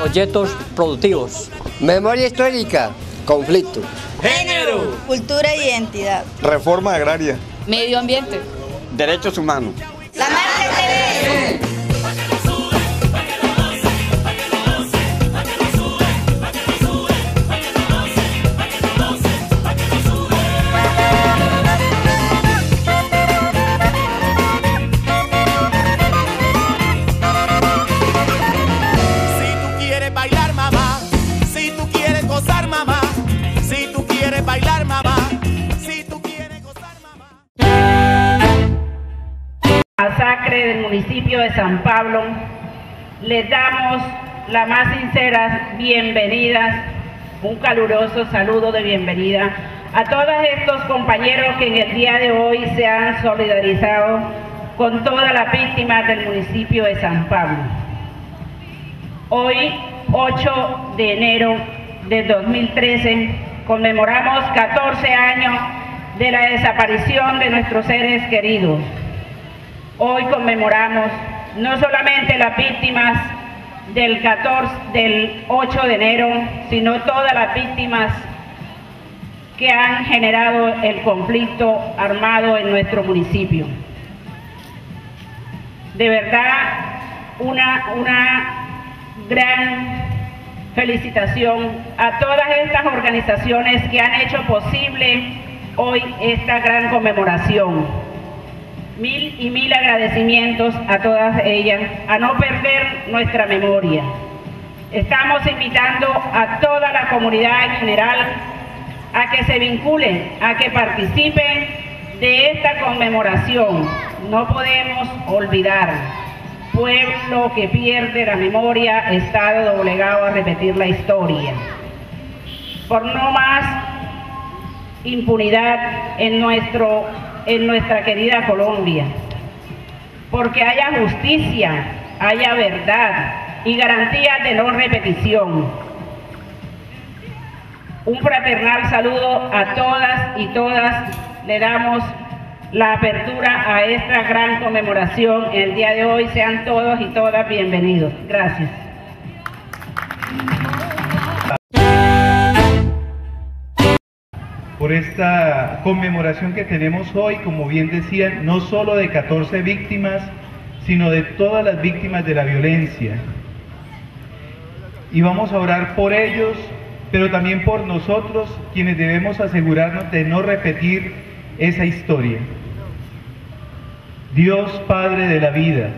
proyectos productivos. Memoria histórica, conflicto. Género. Cultura y identidad. Reforma agraria. Medio ambiente. Derechos humanos. La Marca TV. Bailar, mamá, si tú quieres gozar, mamá. Masacre del municipio de San Pablo, les damos las más sinceras bienvenidas, un caluroso saludo de bienvenida a todos estos compañeros que en el día de hoy se han solidarizado con todas las víctimas del municipio de San Pablo. Hoy, 8 de enero de 2013, conmemoramos 14 años de la desaparición de nuestros seres queridos. Hoy conmemoramos no solamente las víctimas del 8 de enero, sino todas las víctimas que han generado el conflicto armado en nuestro municipio. De verdad, una gran felicitación a todas estas organizaciones que han hecho posible hoy esta gran conmemoración. Mil y mil agradecimientos a todas ellas, a no perder nuestra memoria. Estamos invitando a toda la comunidad en general a que se vinculen, a que participen de esta conmemoración. No podemos olvidar. Pueblo que pierde la memoria está doblegado a repetir la historia. Por no más impunidad en nuestra querida Colombia. Porque haya justicia, haya verdad y garantías de no repetición. Un fraternal saludo a todas y todas. Le damos la apertura a esta gran conmemoración el día de hoy. Sean todos y todas bienvenidos. Gracias. Por esta conmemoración que tenemos hoy, como bien decían, no solo de 14 víctimas, sino de todas las víctimas de la violencia. Y vamos a orar por ellos, pero también por nosotros, quienes debemos asegurarnos de no repetir esa historia. Dios Padre de la vida,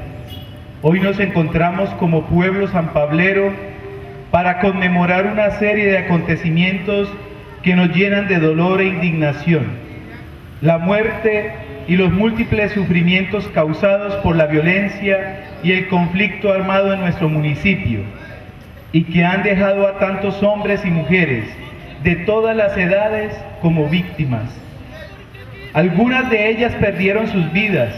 hoy nos encontramos como pueblo sanpablero para conmemorar una serie de acontecimientos que nos llenan de dolor e indignación. La muerte y los múltiples sufrimientos causados por la violencia y el conflicto armado en nuestro municipio, y que han dejado a tantos hombres y mujeres de todas las edades como víctimas. Algunas de ellas perdieron sus vidas,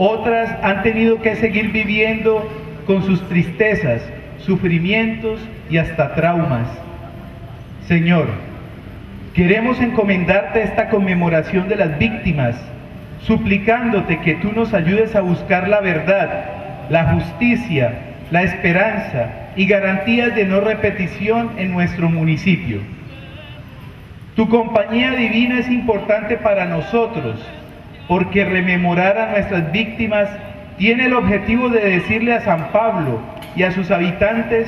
otras han tenido que seguir viviendo con sus tristezas, sufrimientos y hasta traumas. Señor, queremos encomendarte esta conmemoración de las víctimas, suplicándote que tú nos ayudes a buscar la verdad, la justicia, la esperanza y garantías de no repetición en nuestro municipio. Tu compañía divina es importante para nosotros, porque rememorar a nuestras víctimas tiene el objetivo de decirle a San Pablo y a sus habitantes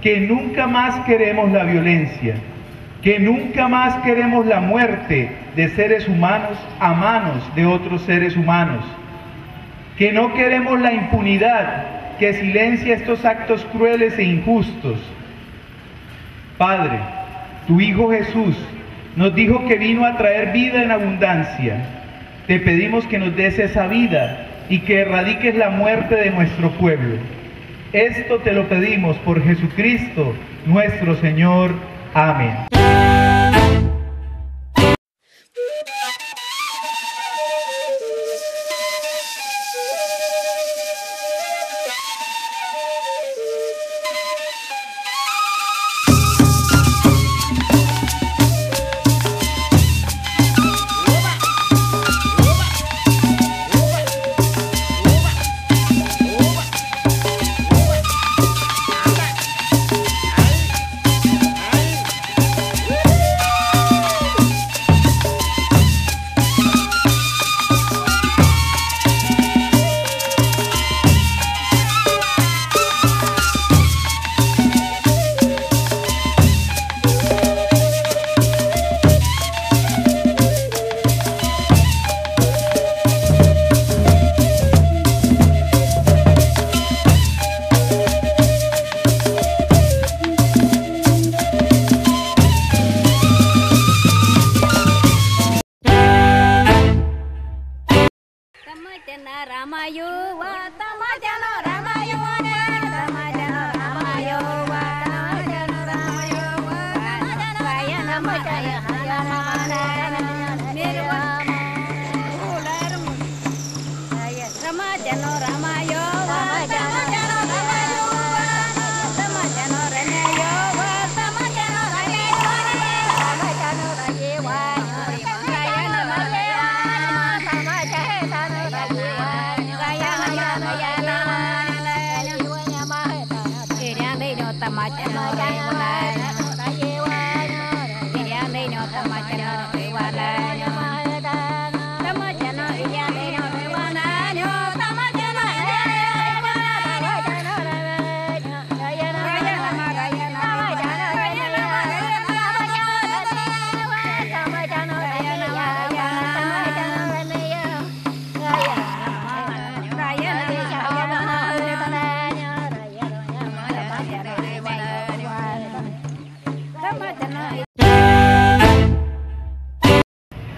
que nunca más queremos la violencia, que nunca más queremos la muerte de seres humanos a manos de otros seres humanos, que no queremos la impunidad que silencia estos actos crueles e injustos. Padre, tu Hijo Jesús nos dijo que vino a traer vida en abundancia. Te pedimos que nos des esa vida y que erradiques la muerte de nuestro pueblo. Esto te lo pedimos por Jesucristo, nuestro Señor. Amén.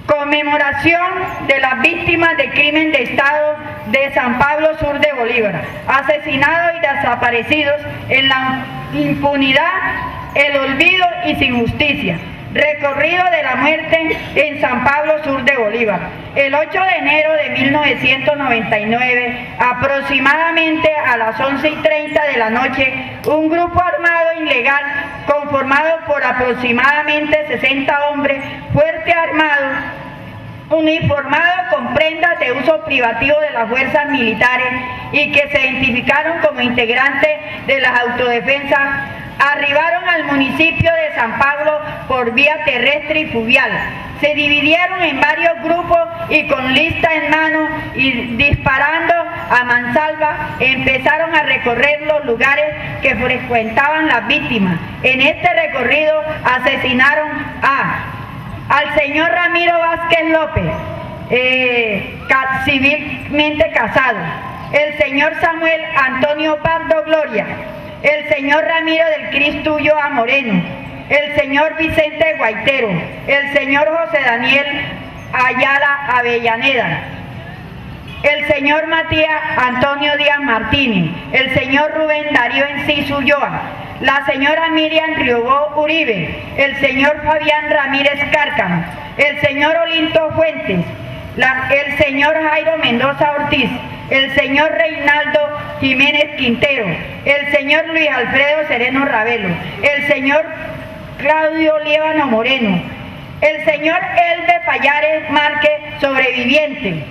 Conmemoración de las víctimas del crimen de Estado de San Pablo Sur de Bolívar, asesinados y desaparecidos en la impunidad, el olvido y sin justicia. Recorrido de la muerte en San Pablo Sur de Bolívar. El 8 de enero de 1999, aproximadamente a las 11:30 de la noche, un grupo armado ilegal conformado por aproximadamente 60 hombres fuerte armados, uniformados con prendas de uso privativo de las fuerzas militares y que se identificaron como integrantes de las autodefensas, arribaron al municipio de San Pablo por vía terrestre y fluvial. Se dividieron en varios grupos y con lista en mano y disparando a mansalva empezaron a recorrer los lugares que frecuentaban las víctimas. En este recorrido asesinaron al señor Ramiro Vázquez López, civilmente casado, el señor Samuel Antonio Pardo Gloria, el señor Ramiro del Cristo Ulloa Moreno, el señor Vicente Guaitero, el señor José Daniel Ayala Avellaneda, el señor Matías Antonio Díaz Martínez, el señor Rubén Darío Enciso Ulloa, la señora Miriam Riobó Uribe, el señor Fabián Ramírez Cárcamo, el señor Olinto Fuentes, el señor Jairo Mendoza Ortiz, el señor Reinaldo Jiménez Quintero, el señor Luis Alfredo Sereno Ravelo, el señor Claudio Líbano Moreno, el señor Elbe Payares Márquez, sobreviviente,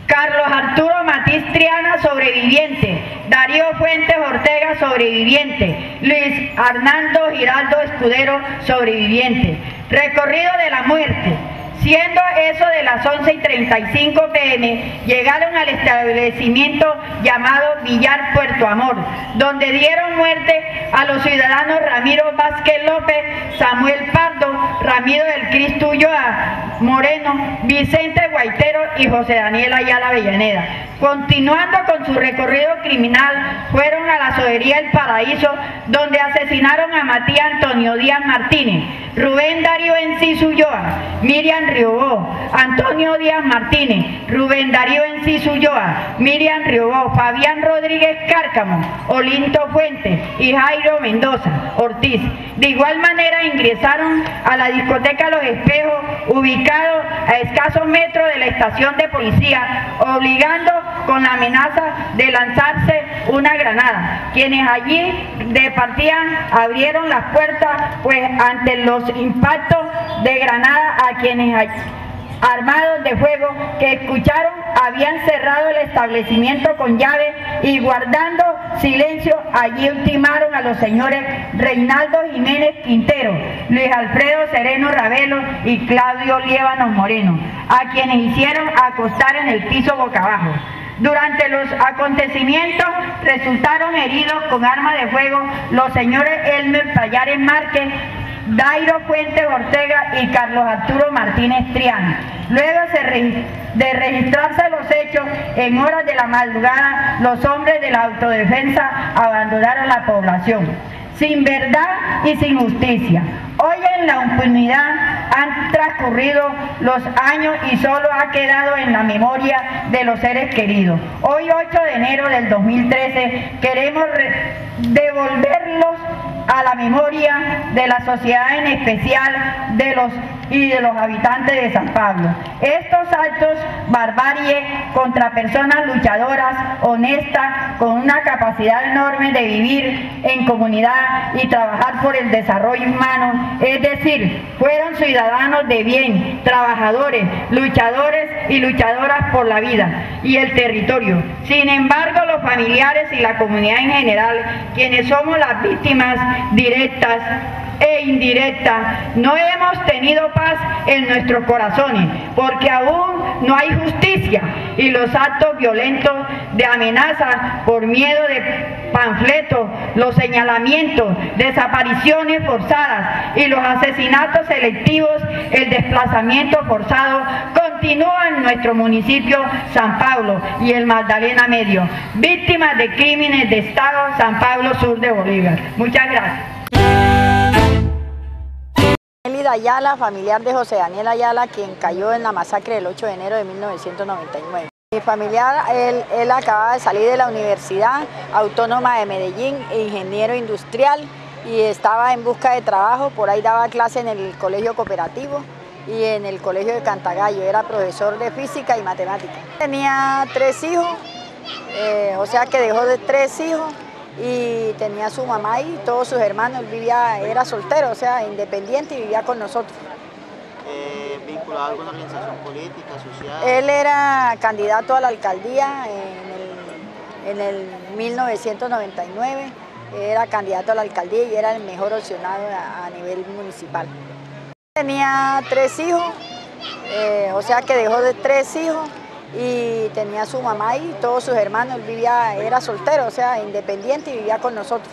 Carlos Arturo Matiz Triana, sobreviviente, Darío Fuentes Ortega, sobreviviente, Luis Arnaldo Giraldo Escudero, sobreviviente. Recorrido de la muerte. Siendo eso de las 11:35 p.m., llegaron al establecimiento llamado Villar Puerto Amor, donde dieron muerte a los ciudadanos Ramiro Vázquez López, Samuel Pardo, Ramiro del Cristo Ulloa Moreno, Vicente Guaitero y José Daniel Ayala Avellaneda. Continuando con su recorrido criminal, fueron a la Sodería El Paraíso, donde asesinaron a Matías Antonio Díaz Martínez, Rubén Darío Enciso Ulloa, Miriam Riobó, Antonio Díaz Martínez, Rubén Darío Enciso Ulloa, Miriam Riobó, Fabián Rodríguez Cárcamo, Olinto Fuentes y Jairo Mendoza Ortiz. De igual manera ingresaron a la discoteca Los Espejos, ubicado a escasos metros de la estación de policía, obligando con la amenaza de lanzarse una granada. Quienes allí departían abrieron las puertas, pues ante los impactos de granada a quienes armados de fuego que escucharon habían cerrado el establecimiento con llave y guardando silencio allí ultimaron a los señores Reinaldo Jiménez Quintero, Luis Alfredo Sereno Ravelo y Claudio Líbano Moreno, a quienes hicieron acostar en el piso boca abajo. Durante los acontecimientos resultaron heridos con arma de fuego los señores Elmer Payares Márquez, Dairo Fuentes Ortega y Carlos Arturo Martínez Triana. Luego de registrarse los hechos, en horas de la madrugada, los hombres de la autodefensa abandonaron la población. sin verdad y sin justicia. Hoy en la impunidad han transcurrido los años y solo ha quedado en la memoria de los seres queridos. Hoy, 8 de enero del 2013, queremos devolverlos a la memoria de la sociedad, en especial de los habitantes de San Pablo. Estos actos barbarie contra personas luchadoras, honestas, con una capacidad enorme de vivir en comunidad y trabajar por el desarrollo humano, es decir, fueron ciudadanos de bien, trabajadores, luchadores y luchadoras por la vida y el territorio. Sin embargo, los familiares y la comunidad en general, quienes somos las víctimas directas e indirectas, no hemos tenido paz en nuestros corazones, porque aún no hay justicia, y los actos violentos de amenaza por miedo de panfletos, los señalamientos, desapariciones forzadas y los asesinatos selectivos, el desplazamiento forzado, continúan en nuestro municipio San Pablo y el Magdalena Medio, víctimas de crímenes de Estado, San Pablo Sur de Bolívar. Muchas gracias. Elida Ayala, familiar de José Daniel Ayala, quien cayó en la masacre del 8 de enero de 1999. Mi familiar, él acababa de salir de la Universidad Autónoma de Medellín, ingeniero industrial, y estaba en busca de trabajo. Por ahí daba clase en el colegio cooperativo y en el colegio de Cantagallo. Era profesor de física y matemática. Tenía 3 hijos, o sea que dejó de 3 hijos, y tenía su mamá y todos sus hermanos. Él era soltero, o sea, independiente, y vivía con nosotros. ¿Vinculado a alguna organización política, social? Él era candidato a la alcaldía en el 1999, era candidato a la alcaldía y era el mejor opcionado a nivel municipal. Tenía 3 hijos, o sea que dejó de 3 hijos, y tenía su mamá y todos sus hermanos. Él era soltero, o sea, independiente, y vivía con nosotros.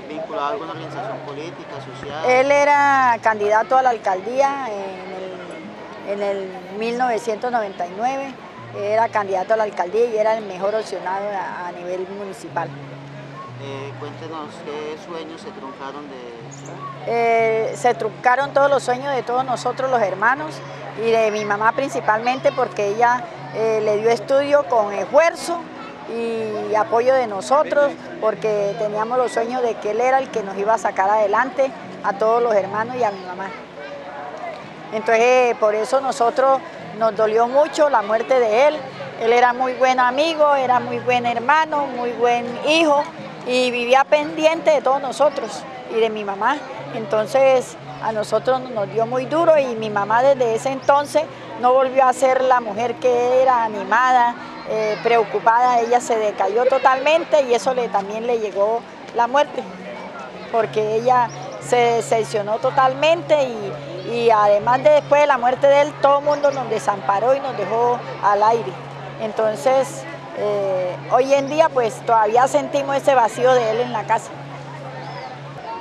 ¿Vinculado a alguna organización política, social? Él era candidato a la alcaldía en el 1999, era candidato a la alcaldía y era el mejor opcionado a nivel municipal. Cuéntenos qué sueños se truncaron de Se truncaron todos los sueños de todos nosotros los hermanos, y de mi mamá principalmente, porque ella le dio estudio con esfuerzo y apoyo de nosotros, porque teníamos los sueños de que él era el que nos iba a sacar adelante a todos los hermanos y a mi mamá. Entonces, por eso nosotros nos dolió mucho la muerte de él. Él era muy buen amigo, era muy buen hermano, muy buen hijo, y vivía pendiente de todos nosotros y de mi mamá. Entonces, a nosotros nos dio muy duro, y mi mamá desde ese entonces no volvió a ser la mujer que era, animada, preocupada. Ella se decayó totalmente, y eso también le llegó la muerte, porque ella se decepcionó totalmente, y además después de la muerte de él, todo el mundo nos desamparó y nos dejó al aire. Entonces, hoy en día pues todavía sentimos ese vacío de él en la casa.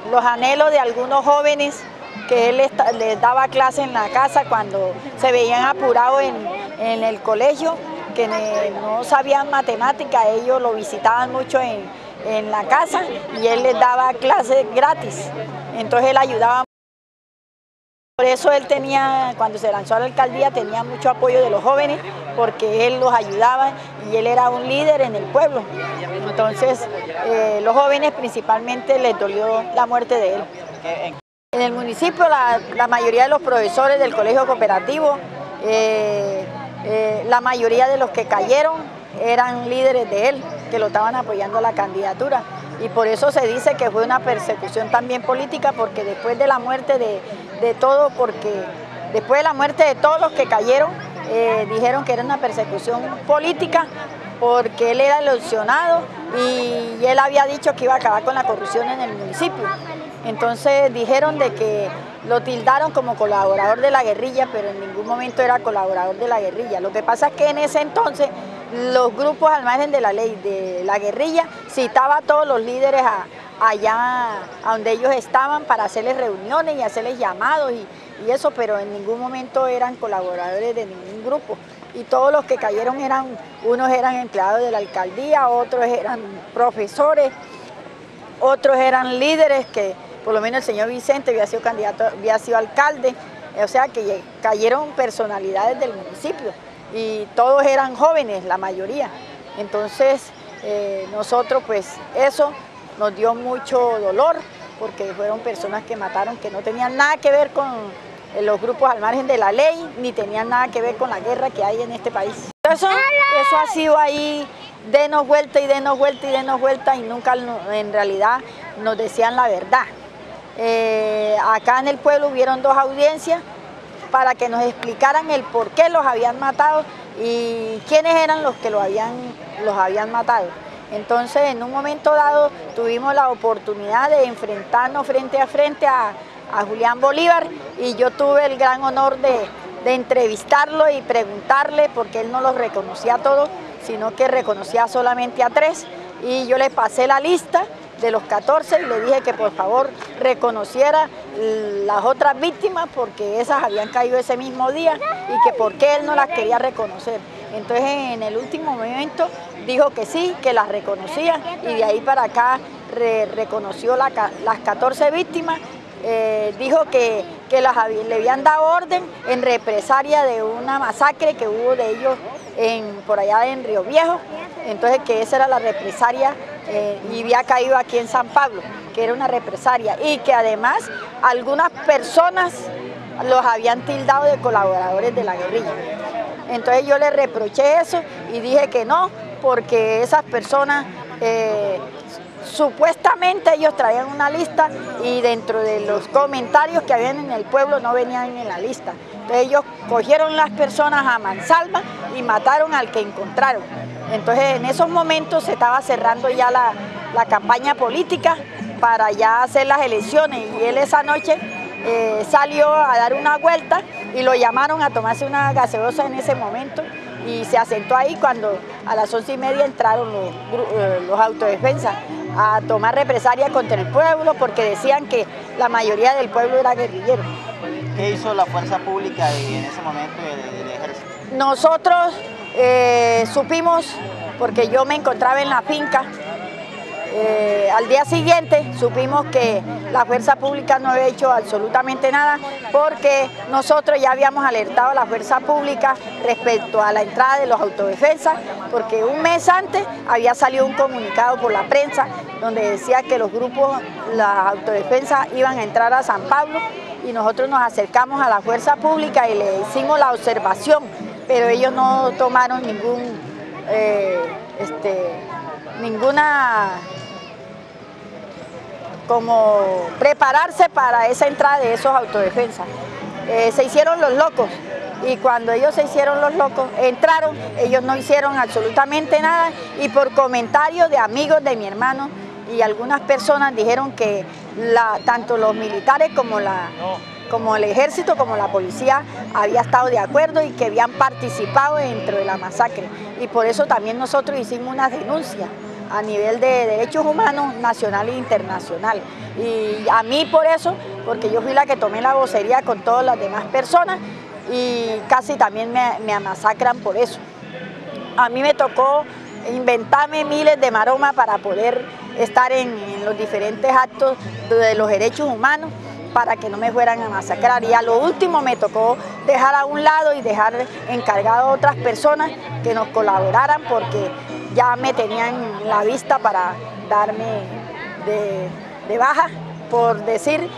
Los anhelos de algunos jóvenes que él les daba clase en la casa cuando se veían apurados en el colegio, que no sabían matemática, ellos lo visitaban mucho en la casa, y él les daba clases gratis. Entonces él ayudaba. Por eso él cuando se lanzó a la alcaldía, tenía mucho apoyo de los jóvenes, porque él los ayudaba y él era un líder en el pueblo. Entonces, los jóvenes principalmente les dolió la muerte de él. En el municipio, la mayoría de los profesores del colegio cooperativo, la mayoría de los que cayeron eran líderes de él, que lo estaban apoyando a la candidatura. Y por eso se dice que fue una persecución también política, porque después de la muerte de todos los que cayeron, dijeron que era una persecución política, porque él era el opcionado y él había dicho que iba a acabar con la corrupción en el municipio. Entonces dijeron de que lo tildaron como colaborador de la guerrilla, pero en ningún momento era colaborador de la guerrilla. Lo que pasa es que en ese entonces los grupos al margen de la ley de la guerrilla citaba a todos los líderes allá a donde ellos estaban para hacerles reuniones y hacerles llamados y eso, pero en ningún momento eran colaboradores de ningún grupo. Y todos los que cayeron unos eran empleados de la alcaldía, otros eran profesores, otros eran líderes que, por lo menos el señor Vicente había sido candidato, había sido alcalde, o sea que cayeron personalidades del municipio y todos eran jóvenes, la mayoría. Entonces nosotros pues eso nos dio mucho dolor porque fueron personas que mataron que no tenían nada que ver con los grupos al margen de la ley, ni tenían nada que ver con la guerra que hay en este país. Eso ha sido ahí, denos vuelta y denos vuelta y denos vuelta y nunca en realidad nos decían la verdad. Acá en el pueblo hubieron 2 audiencias para que nos explicaran el por qué los habían matado y quiénes eran los que los habían matado. Entonces, en un momento dado, tuvimos la oportunidad de enfrentarnos frente a frente a Julián Bolívar y yo tuve el gran honor de entrevistarlo y preguntarle, porque él no los reconocía a todos, sino que reconocía solamente a 3, y yo le pasé la lista de los 14 y le dije que por favor reconociera las otras víctimas porque esas habían caído ese mismo día y que por qué él no las quería reconocer. Entonces en el último momento dijo que sí, que las reconocía y de ahí para acá reconoció las 14 víctimas. Dijo que le habían dado orden en represalia de una masacre que hubo de ellos por allá en Río Viejo, entonces que esa era la represalia y había caído aquí en San Pablo, que era una represalia y que además algunas personas los habían tildado de colaboradores de la guerrilla. Entonces yo le reproché eso y dije que no, porque esas personas supuestamente ellos traían una lista y dentro de los comentarios que habían en el pueblo no venían en la lista. Entonces ellos cogieron las personas a mansalva y mataron al que encontraron. Entonces en esos momentos se estaba cerrando ya la campaña política para ya hacer las elecciones y él esa noche salió a dar una vuelta y lo llamaron a tomarse una gaseosa en ese momento y se asentó ahí cuando a las 11:30 entraron los autodefensas a tomar represalia contra el pueblo porque decían que la mayoría del pueblo era guerrillero. ¿Qué hizo la fuerza pública en ese momento del ejército? Nosotros supimos, porque yo me encontraba en la finca, al día siguiente supimos que la fuerza pública no había hecho absolutamente nada porque nosotros ya habíamos alertado a la fuerza pública respecto a la entrada de los autodefensas porque un mes antes había salido un comunicado por la prensa donde decía que los grupos, las autodefensas iban a entrar a San Pablo y nosotros nos acercamos a la fuerza pública y le hicimos la observación, pero ellos no tomaron ninguna como prepararse para esa entrada de esos autodefensas. Se hicieron los locos y cuando ellos se hicieron los locos, entraron, ellos no hicieron absolutamente nada y por comentarios de amigos de mi hermano y algunas personas dijeron que tanto los militares como el ejército, como la policía había estado de acuerdo y que habían participado dentro de la masacre y por eso también nosotros hicimos una denuncia a nivel de derechos humanos nacional e internacional. Y a mí por eso, porque yo fui la que tomé la vocería con todas las demás personas y casi también me masacran por eso. A mí me tocó inventarme miles de maromas para poder estar en los diferentes actos de los derechos humanos para que no me fueran a masacrar. Y a lo último me tocó dejar a un lado y dejar encargado a otras personas que nos colaboraran porque ya me tenían la vista para darme de baja, por decir,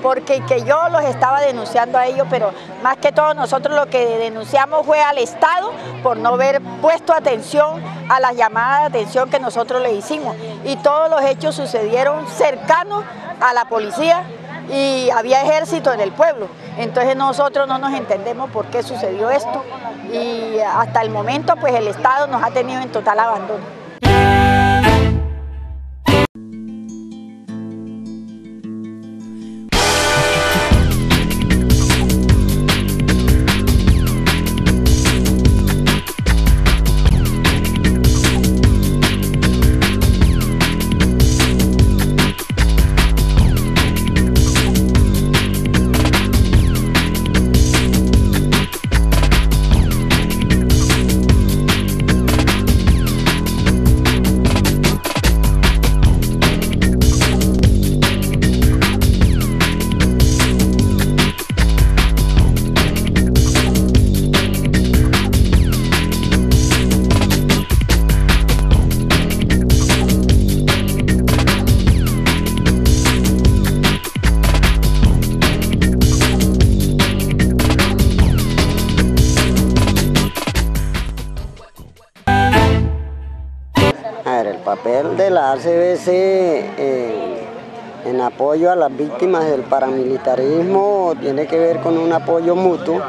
porque que yo los estaba denunciando a ellos, pero más que todo nosotros lo que denunciamos fue al Estado por no haber puesto atención a las llamadas de atención que nosotros le hicimos. Y todos los hechos sucedieron cercanos a la policía y había ejército en el pueblo. Entonces nosotros no nos entendemos por qué sucedió esto y hasta el momento pues el Estado nos ha tenido en total abandono. papel de la ACBC en apoyo a las víctimas del paramilitarismo tiene que ver con un apoyo mutuo.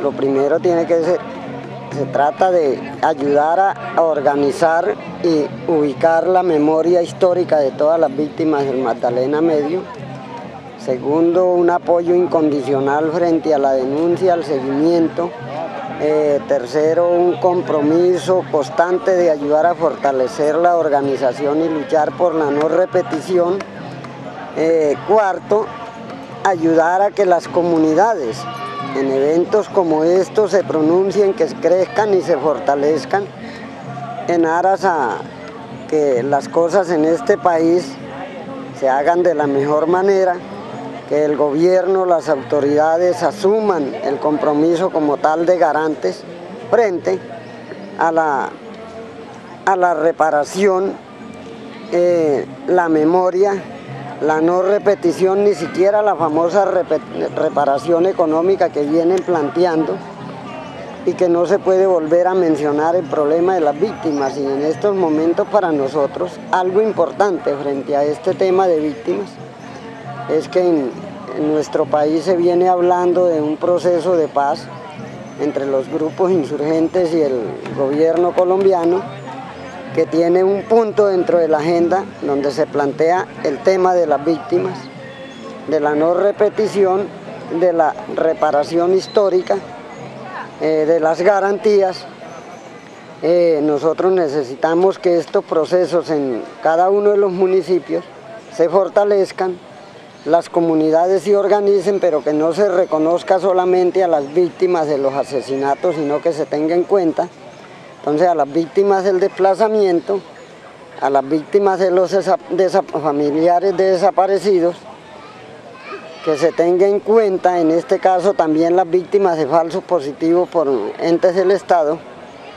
Lo primero se trata de ayudar a organizar y ubicar la memoria histórica de todas las víctimas del Magdalena Medio. Segundo, un apoyo incondicional frente a la denuncia, al seguimiento. Tercero, un compromiso constante de ayudar a fortalecer la organización y luchar por la no repetición. Cuarto, ayudar a que las comunidades en eventos como estos se pronuncien, que crezcan y se fortalezcan en aras a que las cosas en este país se hagan de la mejor manera, que el gobierno, las autoridades asuman el compromiso como tal de garantes frente a la reparación, la memoria, la no repetición, ni siquiera la famosa reparación económica que vienen planteando y que no se puede volver a mencionar el problema de las víctimas. Y en estos momentos para nosotros algo importante frente a este tema de víctimas es que en nuestro país se viene hablando de un proceso de paz entre los grupos insurgentes y el gobierno colombiano, que tiene un punto dentro de la agenda donde se plantea el tema de las víctimas, de la no repetición, de la reparación histórica, de las garantías. Nosotros necesitamos que estos procesos en cada uno de los municipios se fortalezcan, las comunidades se organicen, pero que no se reconozca solamente a las víctimas de los asesinatos, sino que se tenga en cuenta entonces a las víctimas del desplazamiento, a las víctimas de los familiares de desaparecidos, que se tenga en cuenta en este caso también las víctimas de falsos positivos por entes del Estado,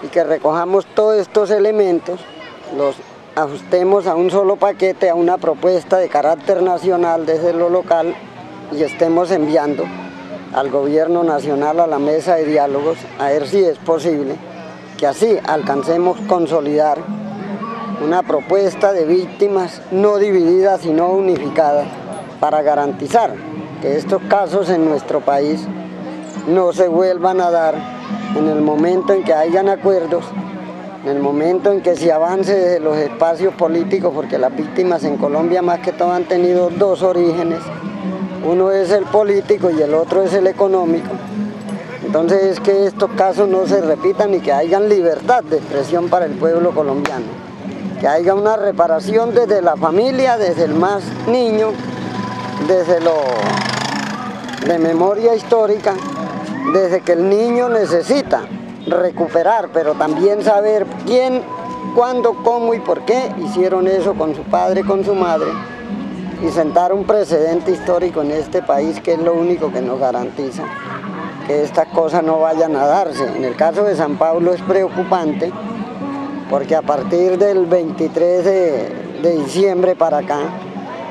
y que recojamos todos estos elementos, los ajustemos a un solo paquete, a una propuesta de carácter nacional desde lo local, y estemos enviando al gobierno nacional a la mesa de diálogos, a ver si es posible que así alcancemos consolidar una propuesta de víctimas no dividida sino unificada, para garantizar que estos casos en nuestro país no se vuelvan a dar en el momento en que hayan acuerdos, en el momento en que se avance desde los espacios políticos, porque las víctimas en Colombia más que todo han tenido dos orígenes, uno es el político y el otro es el económico. Entonces es que estos casos no se repitan y que haya libertad de expresión para el pueblo colombiano, que haya una reparación desde la familia, desde el más niño, desde lo de memoria histórica, desde que el niño necesita recuperar, pero también saber quién, cuándo, cómo y por qué hicieron eso con su padre, con su madre, y sentar un precedente histórico en este país, que es lo único que nos garantiza que estas cosas no vayan a darse. En el caso de San Pablo es preocupante, porque a partir del 23 de diciembre para acá,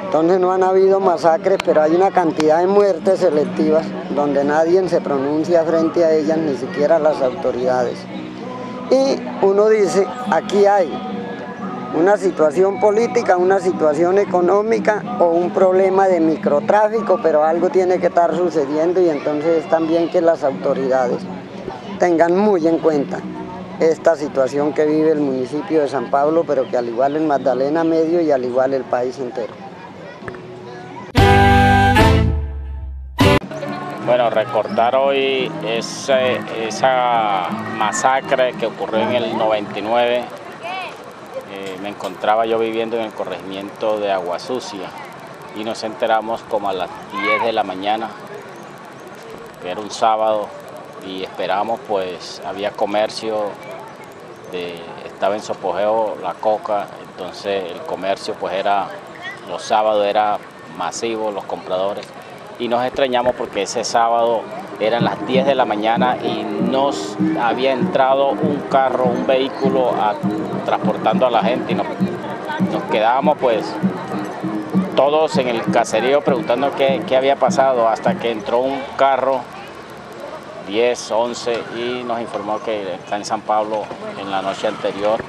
entonces no han habido masacres, pero hay una cantidad de muertes selectivas donde nadie se pronuncia frente a ellas, ni siquiera las autoridades. Y uno dice, aquí hay una situación política, una situación económica o un problema de microtráfico, pero algo tiene que estar sucediendo, y entonces es también que las autoridades tengan muy en cuenta esta situación que vive el municipio de San Pablo, pero que al igual el Magdalena Medio y al igual el país entero. Bueno, recordar hoy esa masacre que ocurrió en el 99. Me encontraba yo viviendo en el corregimiento de Agua Sucia y nos enteramos como a las 10 de la mañana, que era un sábado, y esperábamos, pues había comercio, estaba en su apogeo la coca, entonces el comercio pues los sábados era masivo, los compradores, y nos extrañamos porque ese sábado eran las 10 de la mañana y nos había entrado un carro, un vehículo transportando a la gente, y nos quedábamos pues todos en el caserío preguntando qué había pasado, hasta que entró un carro 10, 11 y nos informó que está en San Pablo en la noche anterior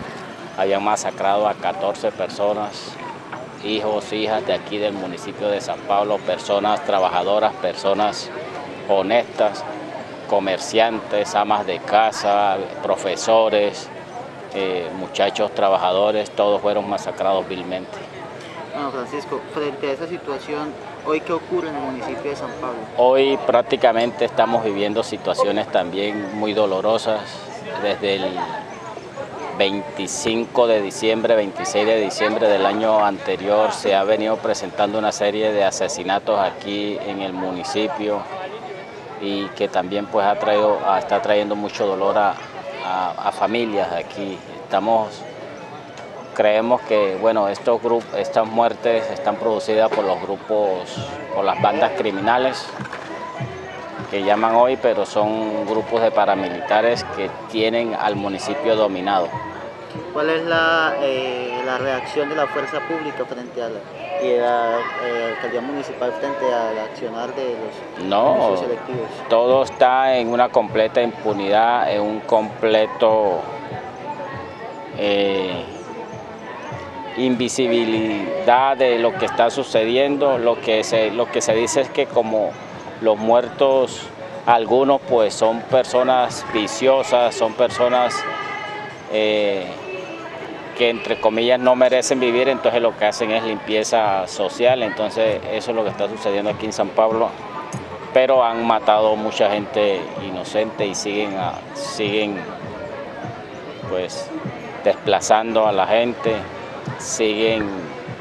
habían masacrado a 14 personas, hijos, hijas de aquí del municipio de San Pablo, personas trabajadoras, personas honestas, comerciantes, amas de casa, profesores, muchachos trabajadores, todos fueron masacrados vilmente. Bueno, Francisco, frente a esa situación, ¿hoy qué ocurre en el municipio de San Pablo? Hoy prácticamente estamos viviendo situaciones también muy dolorosas. Desde el 25 de diciembre, 26 de diciembre del año anterior se ha venido presentando una serie de asesinatos aquí en el municipio y que también pues está trayendo mucho dolor a familias aquí. Creemos que bueno, estas muertes están producidas por los grupos, por las bandas criminales que llaman hoy, pero son grupos de paramilitares que tienen al municipio dominado. ¿Cuál es la reacción de la fuerza pública frente a la alcaldía municipal frente al accionar de los selectivos? Todo está en una completa impunidad, en un completo invisibilidad de lo que está sucediendo. Lo que se dice es que como los muertos, algunos pues son personas viciosas, son personas que entre comillas no merecen vivir, entonces lo que hacen es limpieza social. Entonces eso es lo que está sucediendo aquí en San Pablo, pero han matado mucha gente inocente y siguen pues desplazando a la gente, siguen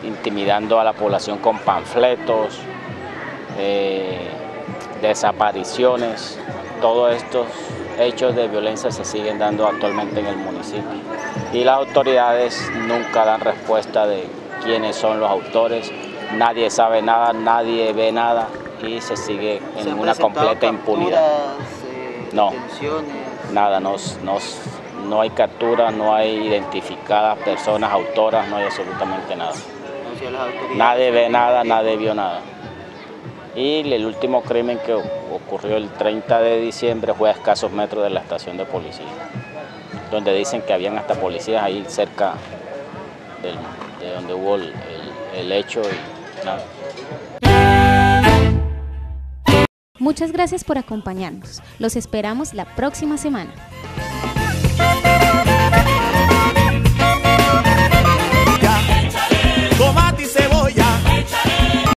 intimidando a la población con panfletos, desapariciones. Todos estos hechos de violencia se siguen dando actualmente en el municipio y las autoridades nunca dan respuesta de quiénes son los autores. Nadie sabe nada, nadie ve nada y se sigue en una completa impunidad. No, nada, no hay captura, no hay identificadas personas autoras, no hay absolutamente nada. Nadie ve nada, nadie vio nada. Y el último crimen que ocurrió el 30 de diciembre fue a escasos metros de la estación de policía, donde dicen que habían hasta policías ahí cerca de donde hubo el hecho y nada. Muchas gracias por acompañarnos. Los esperamos la próxima semana.